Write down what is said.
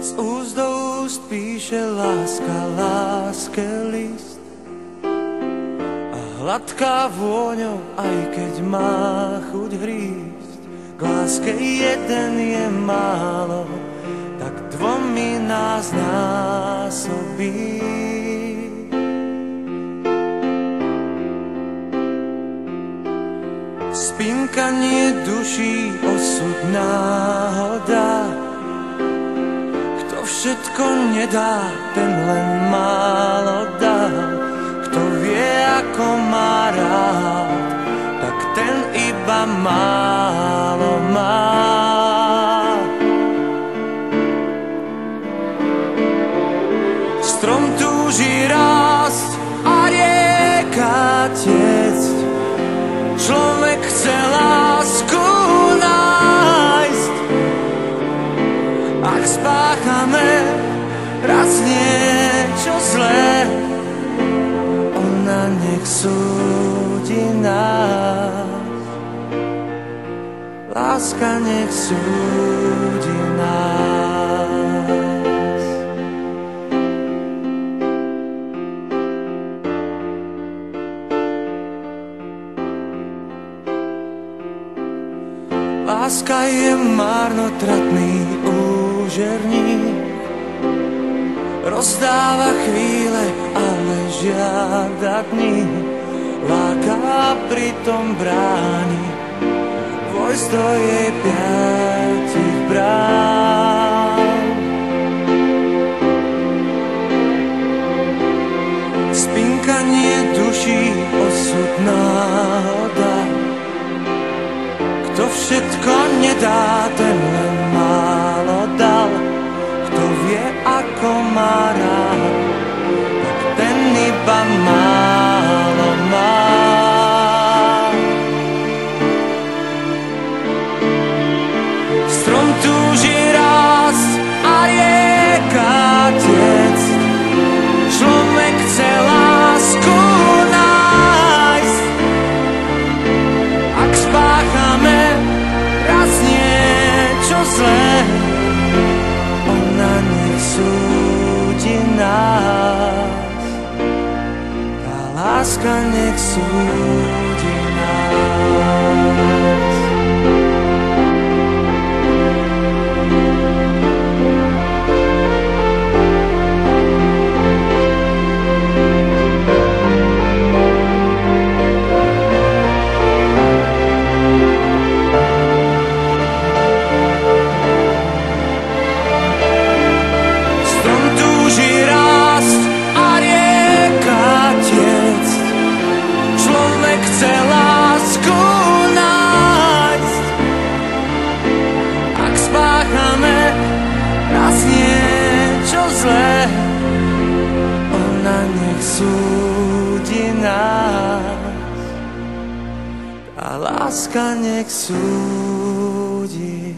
Z úst do úst píše láska láske list a hladká vôňou, aj keď má chuť hrísť. K láske jeden je málo, tak dvomi nás násobí. Spinkanie duší, osud, náhoda. Kto všetko nedá, ten len málo dá. Kto vie, ako má rád, tak ten iba málo má. Strom túži rásť a rieka tiecť. Človek chce lásku nájsť. Ak spáchame raz niečo zlé, ona nech súdi nás. Láska nech súdi nás. Láska je marnotratný úžerník, rozdáva chvíle, ale žiada dní. Láka, pritom bráni vojsť do jej piatich brán. Spinkanie duší, osud, náhoda. Kto všetko nedá, ten len málo dal. Kto vie, ako má rád, tak ten iba málo má. Strom túži rásť a rieka tiecť. Človek chce lásku nájsť. Ak spáchame raz niečo zlé, ona nech súdi nás. Tá láska nech súdi nás. Chce lásku nájsť. Ak spáchame raz niečo zlé, ona nech súdi nás. Tá láska nech súdi